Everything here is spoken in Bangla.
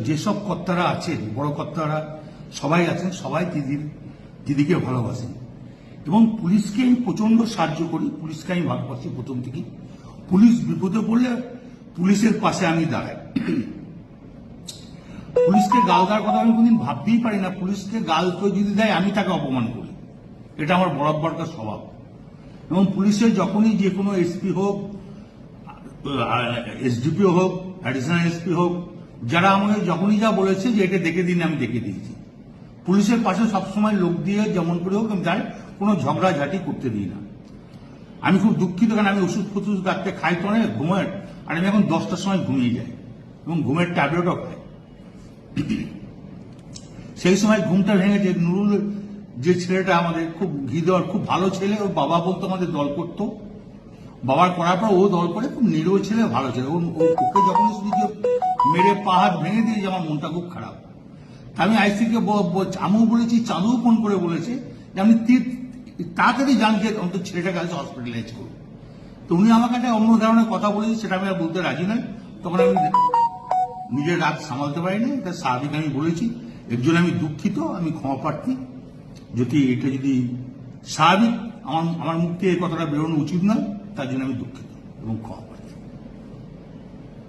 যেসব কর্তারা আছেন, বড় কর্তারা সবাই আছেন, সবাই দিদিকে ভালোবাসেন এবং পুলিশকে আমি প্রচন্ড সাহায্য করি। পুলিশকে আমি ভালোবাসি প্রথম থেকেই। পুলিশ বিপদে পড়লে পুলিশের পাশে আমি দাঁড়াই। পুলিশকে গাল দেওয়ার কথা আমি কোনদিন ভাবতেই পারি না। পুলিশকে গাল কেউ যদি দেয় আমি তাকে অপমান করি, এটা আমার বরাবরকার স্বভাব। এবং পুলিশের যখনই যে কোনো এসপি হোক, এসডিপিও হোক, অ্যাডিশনাল এসপি হোক, যারা আমাকে যখনই যা বলেছে যে এটা দেখে দিন, আমি দেখে দিয়েছি। পুলিশের পাশে সবসময় লোক দিয়ে যেমন করে হোক আমি যাই, কোনো ঝগড়াঝাটি করতে দিই না। আমি খুব দুঃখিত, কারণ আমি ওষুধ ফষুধ রাখতে খাই তো অনেক, ঘুমের, আর আমি এখন 10টার সময় ঘুমিয়ে যাই এবং ঘুমের ট্যাবলেটও খাই। সেই সময় ঘুমটা ভেঙেছে। নুরুল যে ছেলেটা আমাদের খুব ঘি দেওয়ার খুব ভালো ছেলে, ওর বাবা বলতো আমাদের দল করতো, বাবার করার পর ও দল করে, খুব নিরীহ ছেলে, ভালো ছেলে। ওকে যখন শুনেছি মেরে পা হাত ভেঙে দিয়েছে, আমার মনটা খুব খারাপ। আমি আইসিকে আমিও বলেছি, চাঁদুও ফোন করে বলেছে যে আপনি তাড়াতাড়ি জান যে অন্তত ছেলেটাকে আজ হসপিটালাইজ করুন। তো উনি আমাকে একটা অন্য ধরনের কথা বলেছে, সেটা আমি আর বলতে রাজি নই। তখন আমি নিজের রাগ সামালতে পারিনি, এটা স্বাভাবিক আমি বলেছি। এর জন্য আমি দুঃখিত, আমি ক্ষমা প্রার্থী। এটা যদি স্বাভাবিক আমার মুখ থেকে এই কথাটা বেরোনো উচিত নয়, তার জন্য আমি দুঃখিত এবং ক্ষমা।